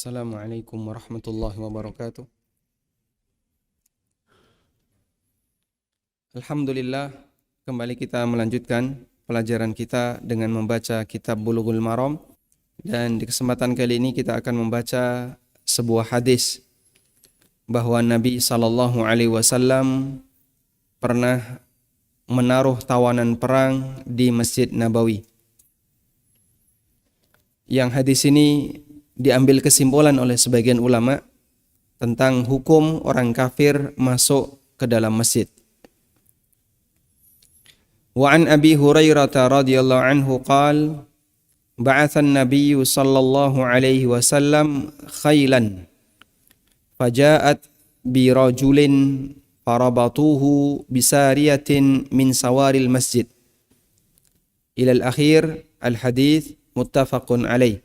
Assalamualaikum warahmatullahi wabarakatuh. Alhamdulillah, kembali kita melanjutkan pelajaran kita dengan membaca kitab Bulughul Maram, dan di kesempatan kali ini kita akan membaca sebuah hadis bahwa Nabi SAW pernah menaruh tawanan perang di Masjid Nabawi. Yang hadis ini diambil kesimpulan oleh sebagian ulama tentang hukum orang kafir masuk ke dalam masjid. Wa an Abi Hurairah radhiyallahu anhu qala ba'atha an-nabiy sallallahu alaihi wasallam khailan faja'at bi rajulin farabatuhu bisariyatin min sawaril masjid ila al-akhir al-hadits muttafaqun alaih.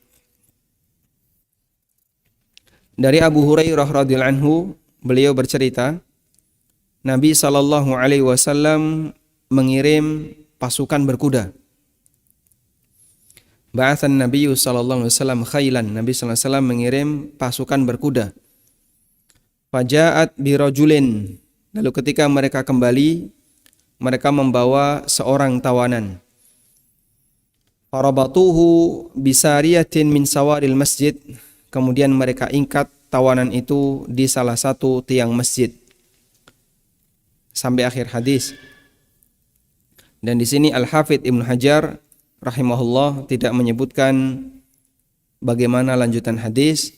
Dari Abu Hurairah radhiyallahu anhu, beliau bercerita, Nabi sallallahu alaihi wasallam mengirim pasukan berkuda. Ba'athan Nabi sallallahu alaihi wasallam khailan. Nabi sallallahu alaihi wasallam mengirim pasukan berkuda. Faja'at bi rajulin. Lalu ketika mereka kembali, mereka membawa seorang tawanan. Farabatuhu bisariyatin min sawaril masjid. Kemudian mereka ingkat tawanan itu di salah satu tiang masjid sampai akhir hadis. Dan di sini Al-Hafidz Ibnu Hajar rahimahullah tidak menyebutkan bagaimana lanjutan hadis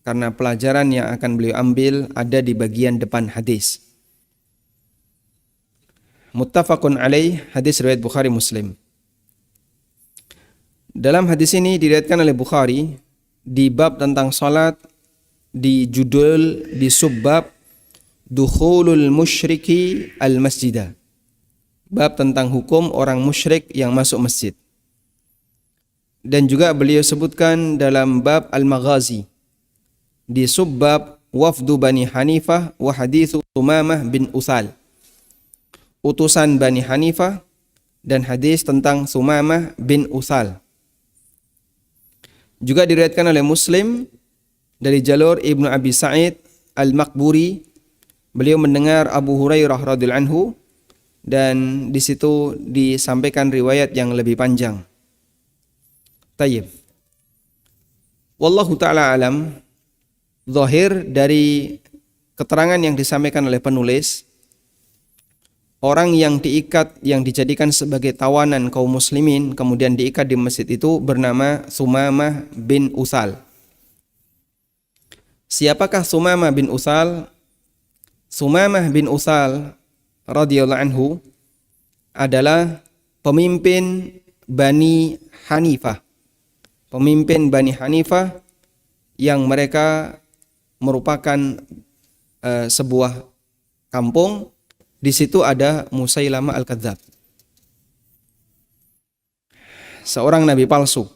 karena pelajaran yang akan beliau ambil ada di bagian depan hadis. Muttafaqun alaih, hadis riwayat Bukhari Muslim. Dalam hadis ini diriwayatkan oleh Bukhari di bab tentang salat, di judul, di subbab dukhulul musyriki al-masjidah. Bab tentang hukum orang musyrik yang masuk masjid. Dan juga beliau sebutkan dalam bab al-maghazi di subbab wafdu Bani Hanifah wa hadithu Thumamah bin Uthal. Utusan Bani Hanifah dan hadis tentang Thumamah bin Uthal. Juga diriwayatkan oleh Muslim dari jalur Ibnu Abi Sa'id Al-Maqburi, beliau mendengar Abu Hurairah radhiyallahu anhu, dan di situ disampaikan riwayat yang lebih panjang. Tayyib. Wallahu taala alam, zahir dari keterangan yang disampaikan oleh penulis, orang yang diikat, yang dijadikan sebagai tawanan kaum muslimin kemudian diikat di masjid itu bernama Thumamah bin Uthal. Siapakah Thumamah bin Uthal? Thumamah bin Uthal radhiyallahu anhu adalah pemimpin Bani Hanifah. Pemimpin Bani Hanifah yang mereka merupakan sebuah kampung. Di situ ada Musailamah Al-Kadzdzab, seorang nabi palsu.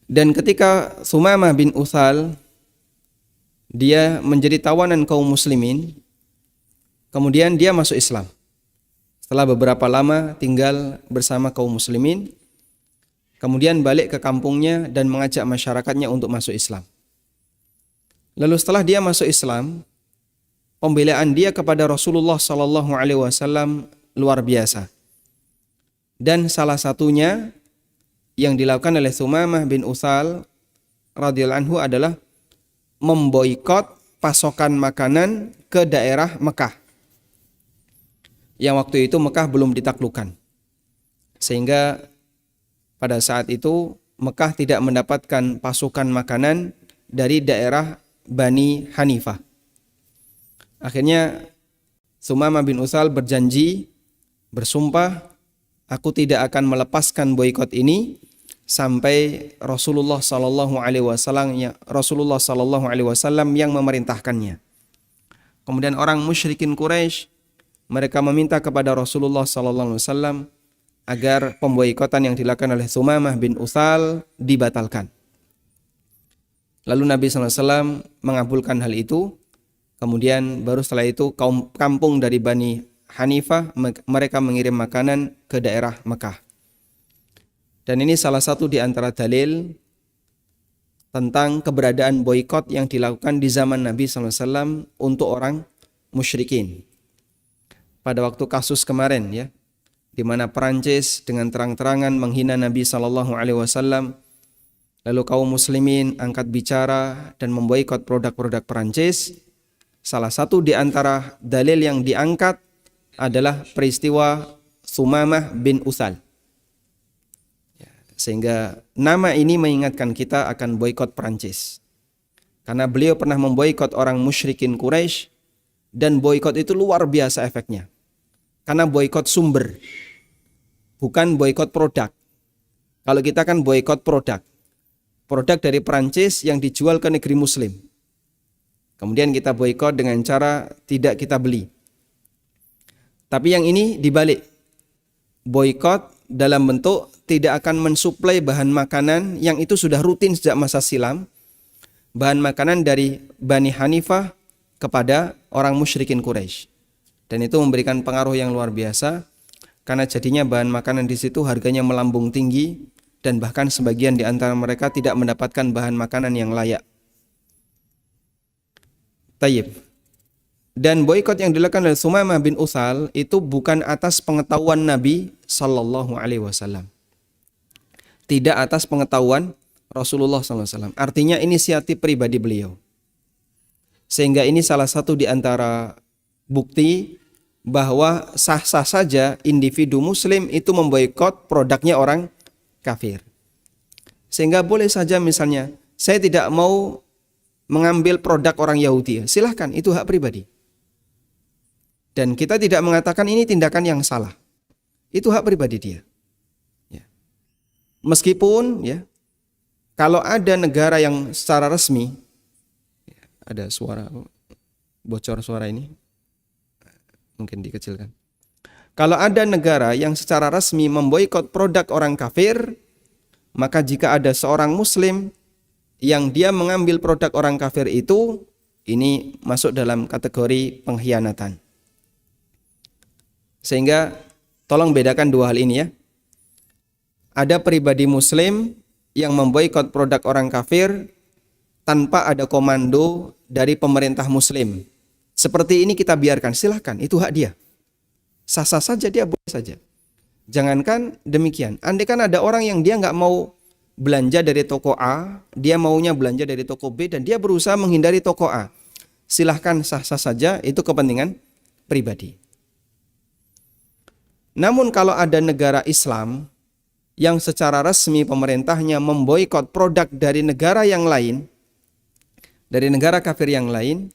Dan ketika Thumamah bin Uthal dia menjadi tawanan kaum muslimin, kemudian dia masuk Islam. Setelah beberapa lama tinggal bersama kaum muslimin, kemudian balik ke kampungnya dan mengajak masyarakatnya untuk masuk Islam. Lalu setelah dia masuk Islam, pembelaan dia kepada Rasulullah sallallahu alaihi wasallam luar biasa. Dan salah satunya yang dilakukan oleh Thumamah bin Uthal radhiyallahu anhu adalah memboikot pasokan makanan ke daerah Mekah. Yang waktu itu Mekah belum ditaklukkan. Sehingga pada saat itu Mekah tidak mendapatkan pasukan makanan dari daerah Bani Hanifah. Akhirnya Thumamah bin Uthal berjanji, bersumpah, aku tidak akan melepaskan boikot ini sampai Rasulullah sallallahu alaihi wasallam yang memerintahkannya. Kemudian orang musyrikin Quraisy mereka meminta kepada Rasulullah sallallahu alaihi wasallam agar pemboikotan yang dilakukan oleh Thumamah bin Uthal dibatalkan. Lalu Nabi sallallahu alaihi wasallam mengabulkan hal itu. Kemudian baru setelah itu kampung dari Bani Hanifah mereka mengirim makanan ke daerah Mekah. Dan ini salah satu di antara dalil tentang keberadaan boikot yang dilakukan di zaman Nabi SAW untuk orang musyrikin. Pada waktu kasus kemarin ya, di mana Perancis dengan terang-terangan menghina Nabi SAW, lalu kaum muslimin angkat bicara dan memboikot produk-produk Perancis. Salah satu di antara dalil yang diangkat adalah peristiwa Sumamah bin Utsal. Sehingga nama ini mengingatkan kita akan boikot Perancis. Karena beliau pernah memboikot orang musyrikin Quraisy dan boikot itu luar biasa efeknya. Karena boikot sumber, bukan boikot produk. Kalau kita kan boikot produk. Produk dari Perancis yang dijual ke negeri muslim. Kemudian kita boikot dengan cara tidak kita beli. Tapi yang ini dibalik. Boikot dalam bentuk tidak akan mensuplai bahan makanan yang itu sudah rutin sejak masa silam, bahan makanan dari Bani Hanifah kepada orang musyrikin Quraisy. Dan itu memberikan pengaruh yang luar biasa karena jadinya bahan makanan di situ harganya melambung tinggi dan bahkan sebagian di antara mereka tidak mendapatkan bahan makanan yang layak. Tayyib. Dan boikot yang dilakukan oleh Sumamah bin Utsal itu bukan atas pengetahuan Nabi sallallahu alaihi wasallam. Tidak atas pengetahuan Rasulullah sallallahu alaihi wasallam. Artinya inisiatif pribadi beliau. Sehingga ini salah satu di antara bukti bahwa sah-sah saja individu muslim itu memboikot produknya orang kafir. Sehingga boleh saja misalnya saya tidak mau mengambil produk orang Yahudi. Silahkan, itu hak pribadi. Dan kita tidak mengatakan ini tindakan yang salah. Itu hak pribadi dia. Ya. Meskipun ya, kalau ada negara yang secara resmi, ya, ada suara bocor suara ini, mungkin dikecilkan. Kalau ada negara yang secara resmi memboikot produk orang kafir, maka jika ada seorang muslim yang dia mengambil produk orang kafir itu, ini masuk dalam kategori pengkhianatan. Sehingga tolong bedakan dua hal ini ya. Ada pribadi muslim yang memboikot produk orang kafir tanpa ada komando dari pemerintah muslim. Seperti ini kita biarkan, silahkan, itu hak dia. Sah-sah saja, dia boleh saja. Jangankan demikian, andai kan ada orang yang dia nggak mau belanja dari toko A, dia maunya belanja dari toko B dan dia berusaha menghindari toko A. Silahkan, sah-sah saja, itu kepentingan pribadi. Namun kalau ada negara Islam yang secara resmi pemerintahnya memboikot produk dari negara yang lain, dari negara kafir yang lain,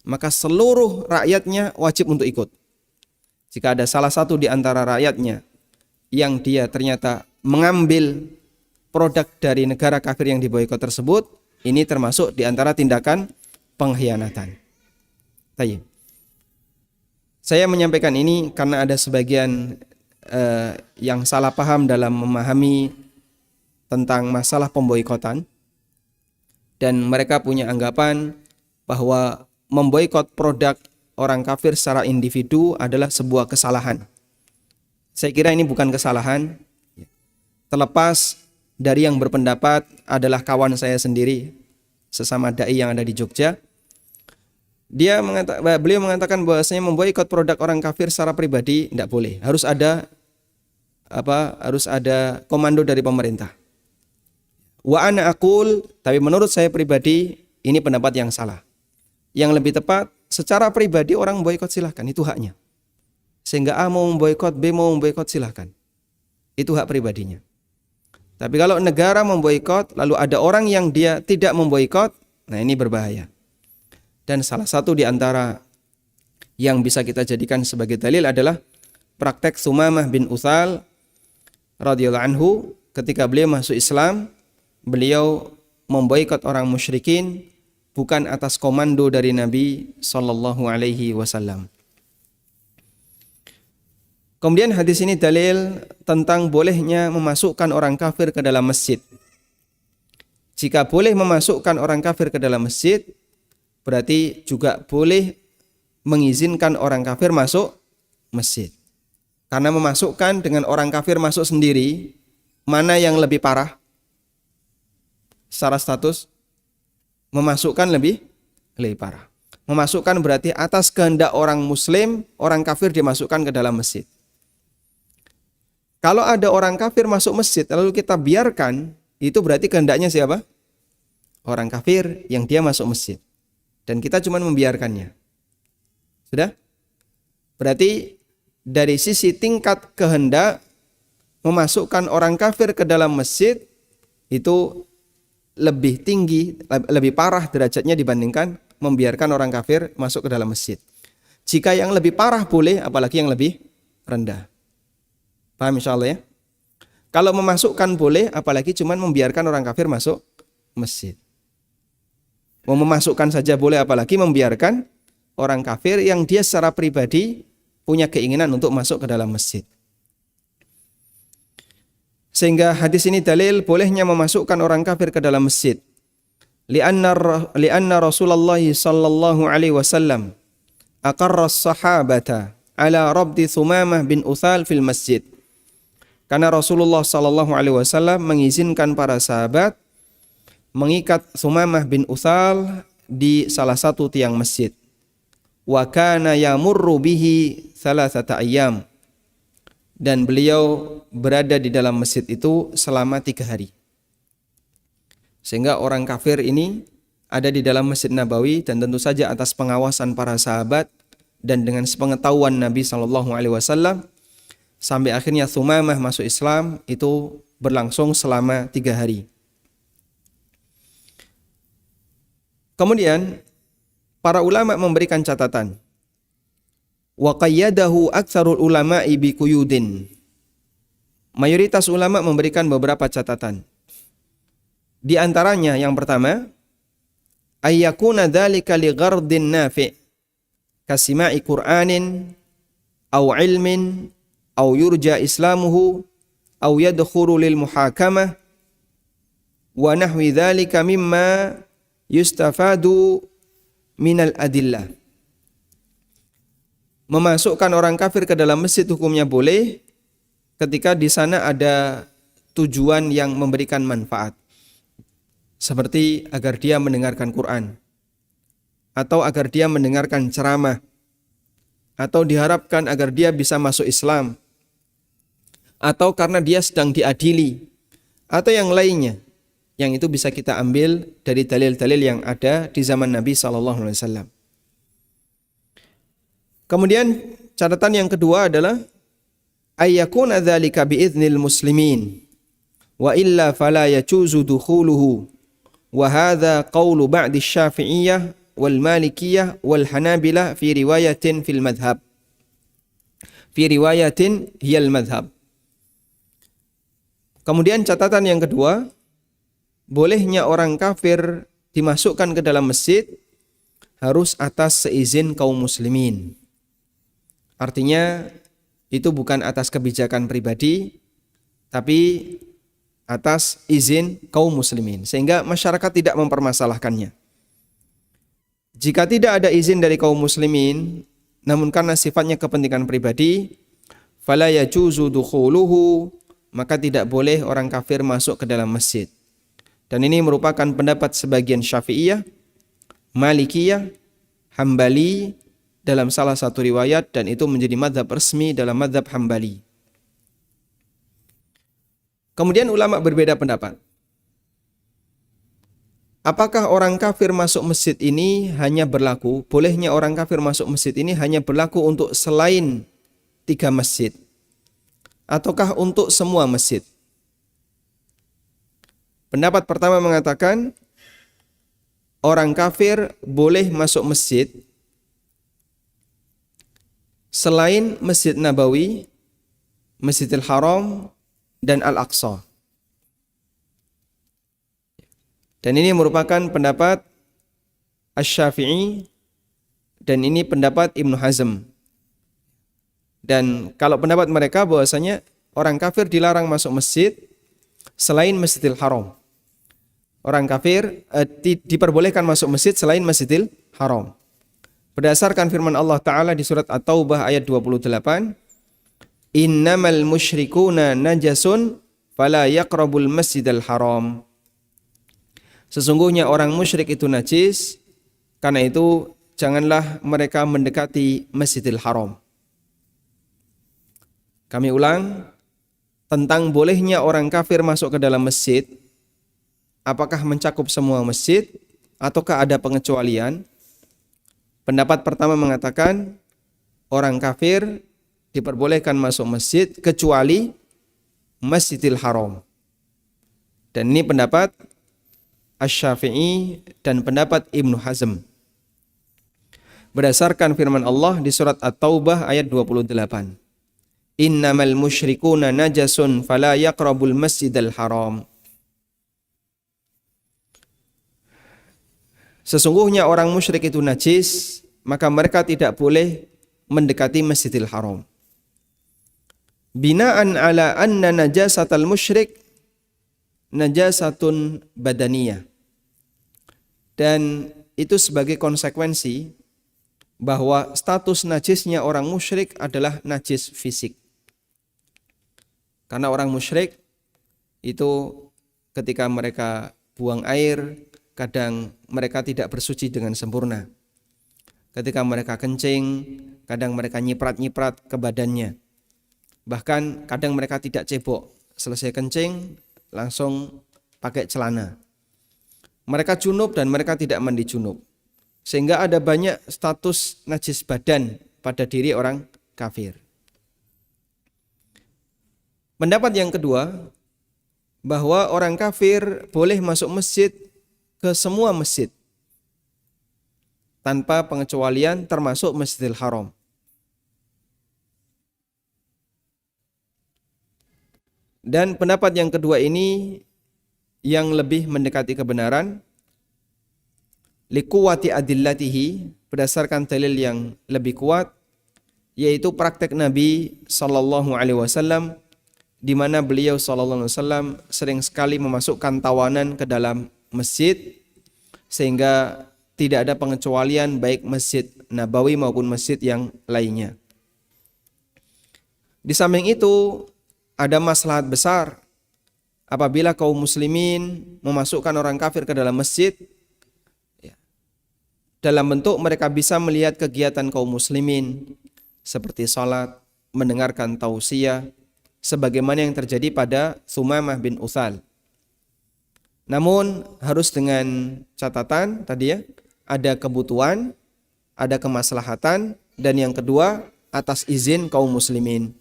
maka seluruh rakyatnya wajib untuk ikut. Jika ada salah satu di antara rakyatnya yang dia ternyata mengambil produk dari negara kafir yang diboikot tersebut, ini termasuk di antara tindakan pengkhianatan. Baik. Saya menyampaikan ini karena ada sebagian yang salah paham dalam memahami tentang masalah pemboikotan, dan mereka punya anggapan bahwa memboikot produk orang kafir secara individu adalah sebuah kesalahan. Saya kira ini bukan kesalahan, terlepas dari yang berpendapat adalah kawan saya sendiri, sesama dai yang ada di Jogja. Beliau mengatakan bahwasanya memboikot produk orang kafir secara pribadi tidak boleh. Harus ada komando dari pemerintah. Wa ana aqul, tapi menurut saya pribadi ini pendapat yang salah. Yang lebih tepat, secara pribadi orang memboikot silahkan, itu haknya. Sehingga A mau memboikot, B mau memboikot silahkan. Itu hak pribadinya. Tapi kalau negara memboikot, lalu ada orang yang dia tidak memboikot, nah ini berbahaya. Dan salah satu di antara yang bisa kita jadikan sebagai dalil adalah praktek Sumamah bin Utsal radhiyallahu anhu ketika beliau masuk Islam, beliau memboikot orang musyrikin bukan atas komando dari Nabi sallallahu alaihi wasallam. Kemudian hadis ini dalil tentang bolehnya memasukkan orang kafir ke dalam masjid. Jika boleh memasukkan orang kafir ke dalam masjid, berarti juga boleh mengizinkan orang kafir masuk masjid. Karena memasukkan dengan orang kafir masuk sendiri, mana yang lebih parah? secara status memasukkan lebih parah. Memasukkan berarti atas kehendak orang muslim, orang kafir dimasukkan ke dalam masjid. Kalau ada orang kafir masuk masjid lalu kita biarkan, itu berarti kehendaknya siapa? Orang kafir yang dia masuk masjid. Dan kita cuma membiarkannya. Sudah? Berarti dari sisi tingkat kehendak memasukkan orang kafir ke dalam masjid itu lebih tinggi, lebih parah derajatnya dibandingkan membiarkan orang kafir masuk ke dalam masjid. Jika yang lebih parah boleh, apalagi yang lebih rendah. Paham insyaallah ya? Kalau memasukkan boleh, apalagi cuma membiarkan orang kafir masuk masjid. Mau memasukkan saja boleh, apalagi membiarkan orang kafir yang dia secara pribadi punya keinginan untuk masuk ke dalam masjid. Sehingga hadis ini dalil bolehnya memasukkan orang kafir ke dalam masjid. Lianna Rasulullah sallallahu alaihi wasallam aqarra as-sahabata ala rabdi Thumamah bin Uthal fil masjid. Karena Rasulullah sallallahu alaihi wasallam mengizinkan para sahabat mengikat Thumamah bin Uthal di salah satu tiang masjid. Wa kana yamurru bihi thalathata ayyam. Dan beliau berada di dalam masjid itu selama 3 hari. Sehingga orang kafir ini ada di dalam Masjid Nabawi dan tentu saja atas pengawasan para sahabat dan dengan sepengetahuan Nabi SAW sampai akhirnya Thumamah masuk Islam itu berlangsung selama 3 hari. Kemudian para ulama memberikan catatan. Wa qayyadahu aktsarul ulama'i bi quyudin. Mayoritas ulama memberikan beberapa catatan. Di antaranya yang pertama, ayyakuna dzalika li ghardin nafi' kasima'i Qur'anin aw ilmin aw yurja islamuhu aw yadkhulu lil muhakamah wa nahwi dzalika mimma yustafadu minal adillah. Memasukkan orang kafir ke dalam masjid hukumnya boleh ketika di sana ada tujuan yang memberikan manfaat. Seperti agar dia mendengarkan Quran, atau agar dia mendengarkan ceramah, atau diharapkan agar dia bisa masuk Islam, atau karena dia sedang diadili, atau yang lainnya, yang itu bisa kita ambil dari dalil-dalil yang ada di zaman Nabi SAW. Kemudian catatan yang kedua adalah ayyakuna dzalika biiznil muslimin wa illa fala yajuzu dukhuluhu. Wa hadza qaulu ba'di Syafi'iyah wal Malikiyah wal Hanabilah fi riwayatin fil madhhab. Fi riwayatin hiyal madhhab. Kemudian catatan yang kedua, bolehnya orang kafir dimasukkan ke dalam masjid harus atas seizin kaum muslimin. Artinya itu bukan atas kebijakan pribadi, tapi atas izin kaum muslimin, sehingga masyarakat tidak mempermasalahkannya. Jika tidak ada izin dari kaum muslimin, namun karena sifatnya kepentingan pribadi, fala yajuzu dukhuluhu, maka tidak boleh orang kafir masuk ke dalam masjid. Dan ini merupakan pendapat sebagian Syafi'iyah, Malikiyah, Hambali dalam salah satu riwayat, dan itu menjadi mazhab resmi dalam mazhab Hambali. Kemudian ulama berbeda pendapat. Apakah orang kafir masuk masjid ini hanya berlaku, bolehnya orang kafir masuk masjid ini hanya berlaku untuk selain 3 masjid, ataukah untuk semua masjid? Pendapat pertama mengatakan orang kafir boleh masuk masjid selain Masjid Nabawi, Masjidil Haram, dan Al-Aqsa. Dan ini merupakan pendapat Asy-Syafi'i dan ini pendapat Ibnu Hazm. Dan kalau pendapat mereka bahwasanya orang kafir dilarang masuk masjid selain Masjidil Haram. Orang kafir diperbolehkan masuk masjid selain Masjidil Haram. Berdasarkan firman Allah Ta'ala di surat At-Taubah ayat 28, innamal musyrikuna najasun fala yaqrabul masjidal haram. Sesungguhnya orang musyrik itu najis, karena itu janganlah mereka mendekati Masjidil Haram. Kami ulang, tentang bolehnya orang kafir masuk ke dalam masjid, apakah mencakup semua masjid ataukah ada pengecualian? Pendapat pertama mengatakan orang kafir diperbolehkan masuk masjid kecuali Masjidil Haram. Dan ini pendapat Asy-Syafi'i dan pendapat Ibnu Hazm. Berdasarkan firman Allah di surat At-Taubah ayat 28. Innamal musyrikuna najasun fala yaqrabul masjidal haram. Sesungguhnya orang musyrik itu najis, maka mereka tidak boleh mendekati Masjidil Haram. Binaan ala anna najasatal musyrik najasatun badaniyah. Dan itu sebagai konsekuensi bahwa status najisnya orang musyrik adalah najis fisik. Karena orang musyrik itu ketika mereka buang air, kadang mereka tidak bersuci dengan sempurna. Ketika mereka kencing, kadang mereka nyiprat-nyiprat ke badannya. Bahkan kadang mereka tidak cebok, selesai kencing langsung pakai celana. Mereka junub dan mereka tidak mandi junub. Sehingga ada banyak status najis badan pada diri orang kafir. Pendapat yang kedua, bahwa orang kafir boleh masuk masjid ke semua masjid tanpa pengecualian termasuk Masjidil Haram. Dan pendapat yang kedua ini yang lebih mendekati kebenaran liquwati adillatihi, berdasarkan dalil yang lebih kuat, yaitu praktek Nabi sallallahu alaihi wasallam, di mana beliau sallallahu alaihi wasallam sering sekali memasukkan tawanan ke dalam masjid sehingga tidak ada pengecualian baik Masjid Nabawi maupun masjid yang lainnya. Di samping itu ada maslahat besar apabila kaum muslimin memasukkan orang kafir ke dalam masjid, dalam bentuk mereka bisa melihat kegiatan kaum muslimin seperti salat, mendengarkan tausiah, sebagaimana yang terjadi pada Tsumamah bin Utsal. Namun harus dengan catatan tadi ya, ada kebutuhan, ada kemaslahatan, dan yang kedua atas izin kaum muslimin.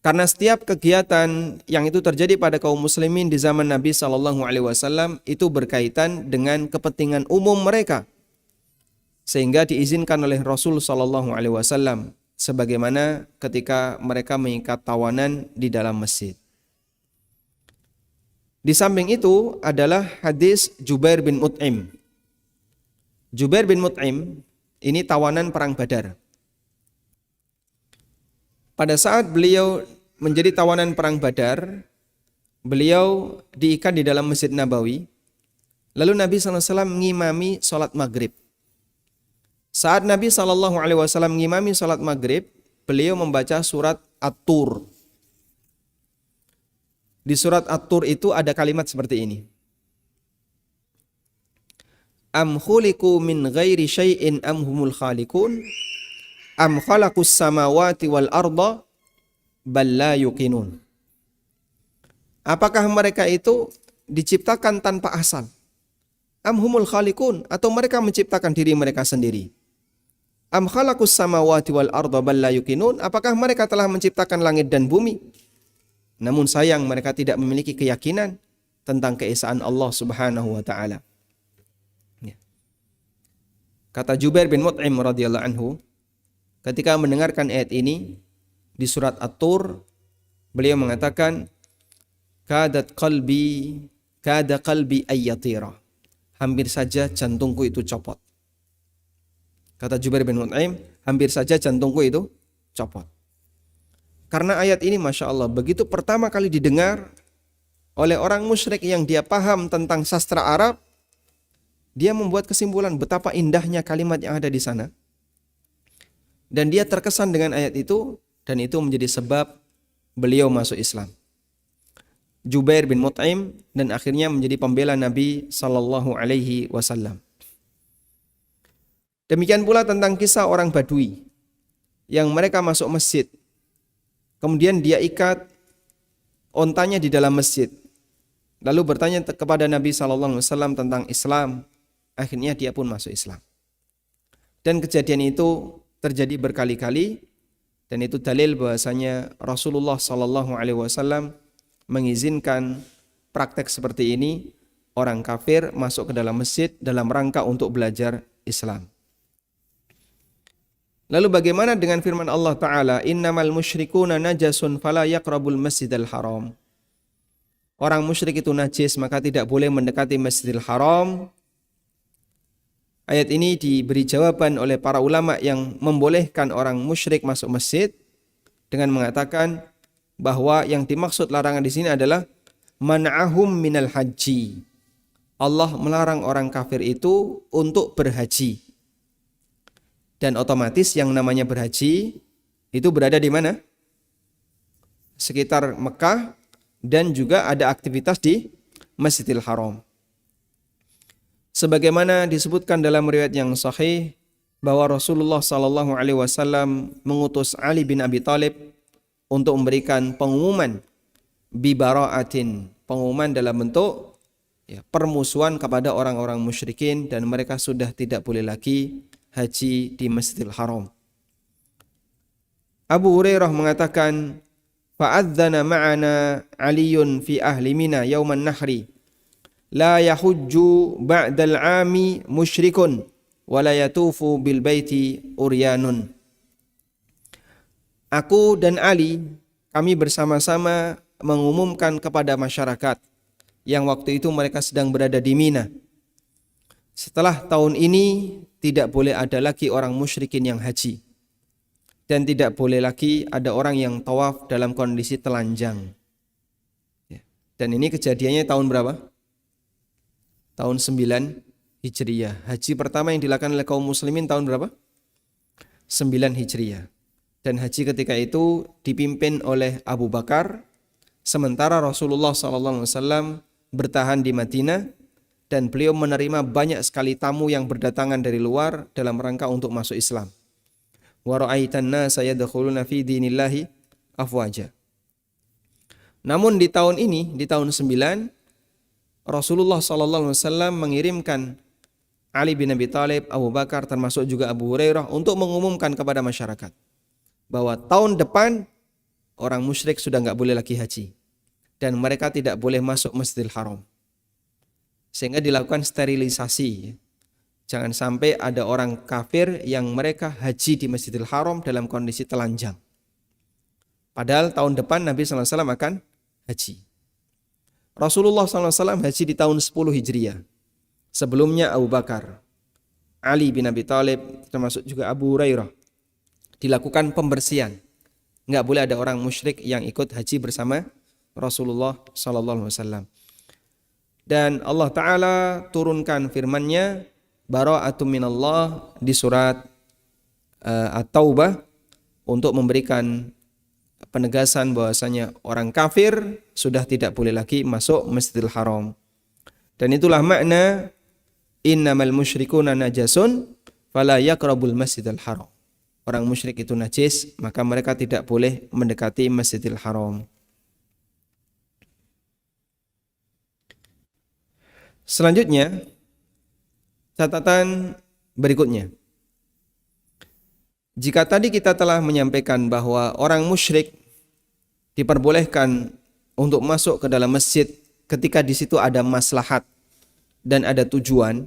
Karena setiap kegiatan yang itu terjadi pada kaum muslimin di zaman Nabi SAW itu berkaitan dengan kepentingan umum mereka, sehingga diizinkan oleh Rasul SAW, sebagaimana ketika mereka mengikat tawanan di dalam masjid. Di samping itu adalah hadis Jubair bin Mut'im. Jubair bin Mut'im ini tawanan perang Badar. Pada saat beliau menjadi tawanan perang Badar, beliau diikat di dalam Masjid Nabawi. Lalu Nabi SAW mengimami sholat maghrib. Saat Nabi SAW mengimami sholat maghrib, beliau membaca surat At-Tur. Di surat At-Tur itu ada kalimat seperti ini. Am khuliqu min ghairi syai'in am humul khaliqun am khalaqus samawati wal arda bal la yuqinun. Apakah mereka itu diciptakan tanpa asal? Am humul khaliqun, atau mereka menciptakan diri mereka sendiri? Am khalaqus samawati wal arda bal la yuqinun, apakah mereka telah menciptakan langit dan bumi? Namun sayang mereka tidak memiliki keyakinan tentang keesaan Allah Subhanahu wa taala. Kata Jubair bin Mut'im radhiyallahu anhu, ketika mendengarkan ayat ini di surat At-Tur, beliau mengatakan, kada qalbi ayyatira. Hampir saja jantungku itu copot. Kata Jubair bin Mut'im, hampir saja jantungku itu copot. Karena ayat ini Masya Allah, begitu pertama kali didengar oleh orang musyrik yang dia paham tentang sastra Arab, dia membuat kesimpulan betapa indahnya kalimat yang ada di sana. Dan dia terkesan dengan ayat itu, dan itu menjadi sebab beliau masuk Islam. Jubair bin Mut'im, dan akhirnya menjadi pembela Nabi sallallahu alaihi wasallam. Demikian pula tentang kisah orang Badui yang mereka masuk masjid. Kemudian dia ikat ontanya di dalam masjid. Lalu bertanya kepada Nabi sallallahu alaihi wasallam tentang Islam. Akhirnya dia pun masuk Islam. Dan kejadian itu terjadi berkali-kali, dan itu dalil bahwasanya Rasulullah sallallahu alaihi wasallam mengizinkan praktek seperti ini, orang kafir masuk ke dalam masjid dalam rangka untuk belajar Islam. Lalu bagaimana dengan firman Allah Ta'ala, innamal musyrikuna najasun fala yaqrabul masjidal haram. Orang musyrik itu najis, maka tidak boleh mendekati Masjidil Haram. Ayat ini diberi jawaban oleh para ulama yang membolehkan orang musyrik masuk masjid dengan mengatakan bahwa yang dimaksud larangan di sini adalah man'ahum minal haji. Allah melarang orang kafir itu untuk berhaji. Dan otomatis yang namanya berhaji itu berada di mana? Sekitar Mekah, dan juga ada aktivitas di Masjidil Haram. Sebagaimana disebutkan dalam riwayat yang sahih bahwa Rasulullah sallallahu alaihi wasallam mengutus Ali bin Abi Thalib untuk memberikan pengumuman bibara'atin, pengumuman dalam bentuk permusuhan kepada orang-orang musyrikin, dan mereka sudah tidak boleh lagi haji di Masjidil Haram. Abu Hurairah mengatakan, fa'adzana ma'ana Aliyun fi ahli Mina yauman nahri la yahujju ba'dal 'ami musyrikun wa la yatufu bil baiti uryanun. Aku dan Ali, kami bersama-sama mengumumkan kepada masyarakat yang waktu itu mereka sedang berada di Mina. Setelah tahun ini tidak boleh ada lagi orang musyrikin yang haji, dan tidak boleh lagi ada orang yang tawaf dalam kondisi telanjang. Dan ini kejadiannya tahun berapa? Tahun 9 Hijriyah. Haji pertama yang dilakukan oleh kaum muslimin tahun berapa? 9 Hijriyah. Dan haji ketika itu dipimpin oleh Abu Bakar, sementara Rasulullah SAW bertahan di Madinah, dan beliau menerima banyak sekali tamu yang berdatangan dari luar dalam rangka untuk masuk Islam. Wa ra'aitan nasa yadkhuluna fi dinillahi afwaja. Namun di tahun ini, di tahun 9, Rasulullah SAW mengirimkan Ali bin Abi Thalib, Abu Bakar, termasuk juga Abu Hurairah untuk mengumumkan kepada masyarakat bahwa tahun depan orang musyrik sudah nggak boleh lagi haji, dan mereka tidak boleh masuk Masjidil Haram. Sehingga dilakukan sterilisasi. Jangan sampai ada orang kafir yang mereka haji di Masjidil Haram dalam kondisi telanjang. Padahal tahun depan Nabi SAW akan haji. Rasulullah SAW haji di tahun 10 Hijriyah. Sebelumnya Abu Bakar, Ali bin Abi Thalib, termasuk juga Abu Hurairah. Dilakukan pembersihan. Nggak boleh ada orang musyrik yang ikut haji bersama Rasulullah SAW. Dan Allah Ta'ala turunkan firman-Nya, bara'atum minallah, di surat At-Taubah, untuk memberikan penegasan bahwasanya orang kafir sudah tidak boleh lagi masuk Masjidil Haram. Dan itulah makna innamal musyrikuna najasun fala yaqrabul Masjidil Haram. Orang musyrik itu najis, maka mereka tidak boleh mendekati Masjidil Haram. Selanjutnya, catatan berikutnya. Jika tadi kita telah menyampaikan bahwa orang musyrik diperbolehkan untuk masuk ke dalam masjid ketika di situ ada maslahat dan ada tujuan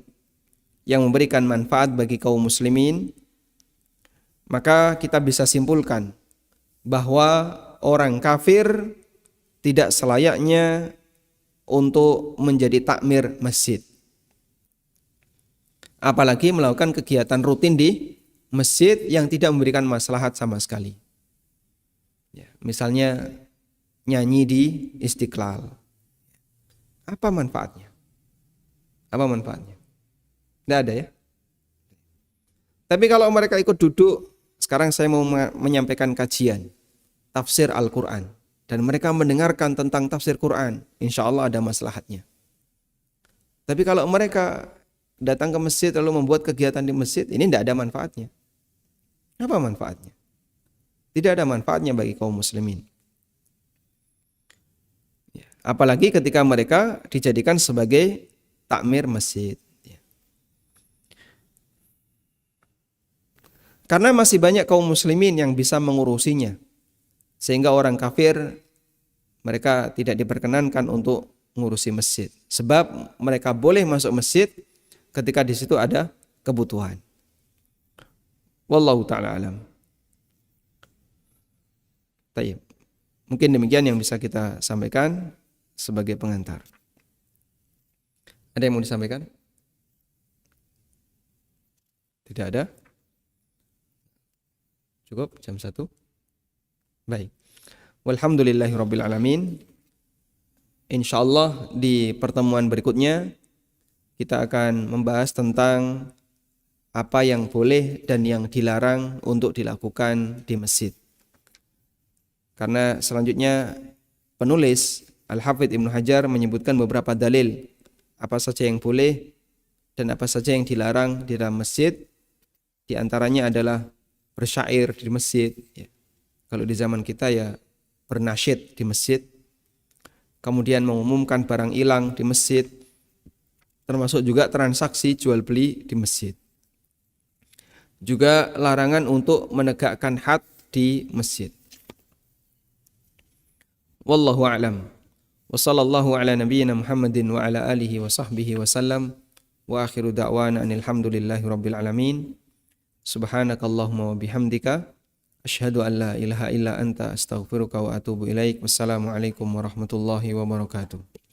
yang memberikan manfaat bagi kaum muslimin, maka kita bisa simpulkan bahwa orang kafir tidak selayaknya untuk menjadi takmir masjid, apalagi melakukan kegiatan rutin di masjid yang tidak memberikan maslahat sama sekali. Misalnya nyanyi di Istiqlal, apa manfaatnya? Apa manfaatnya? Tidak ada ya. Tapi kalau mereka ikut duduk, sekarang saya mau menyampaikan kajian tafsir Al-Quran. dan mereka mendengarkan tentang tafsir Quran, insya Allah ada maslahatnya. Tapi kalau mereka datang ke masjid lalu membuat kegiatan di masjid, ini tidak ada manfaatnya. Apa manfaatnya? Tidak ada manfaatnya bagi kaum muslimin. Apalagi ketika mereka dijadikan sebagai takmir masjid. Karena masih banyak kaum muslimin yang bisa mengurusinya. Sehingga orang kafir mereka tidak diperkenankan untuk mengurusi masjid. Sebab mereka boleh masuk masjid ketika di situ ada kebutuhan. Wallahu ta'ala alam. Tayyib. Mungkin demikian yang bisa kita sampaikan sebagai pengantar. Ada yang mau disampaikan? Tidak ada? Cukup jam 1? Baik. Walhamdulillahirabbil alamin. Insyaallah di pertemuan berikutnya kita akan membahas tentang apa yang boleh dan yang dilarang untuk dilakukan di masjid. Karena selanjutnya penulis Al-Hafidz Ibnu Hajar menyebutkan beberapa dalil apa saja yang boleh dan apa saja yang dilarang di dalam masjid. Di antaranya adalah bersyair di masjid. Kalau di zaman kita ya bernasyid di masjid. Kemudian mengumumkan barang hilang di masjid. Termasuk juga transaksi jual beli di masjid. Juga larangan untuk menegakkan had di masjid. Wallahu a'lam. Wa sallallahu ala nabiyyina Muhammadin wa ala alihi wa sahbihi wa sallam. Wa akhiru da'wana alhamdulillahi rabbil alamin. Subhanakallahumma wa bihamdika asyhadu an la ilaha illa anta astaghfiruka wa atubu ilaik. Wassalamualaikum warahmatullahi wabarakatuh.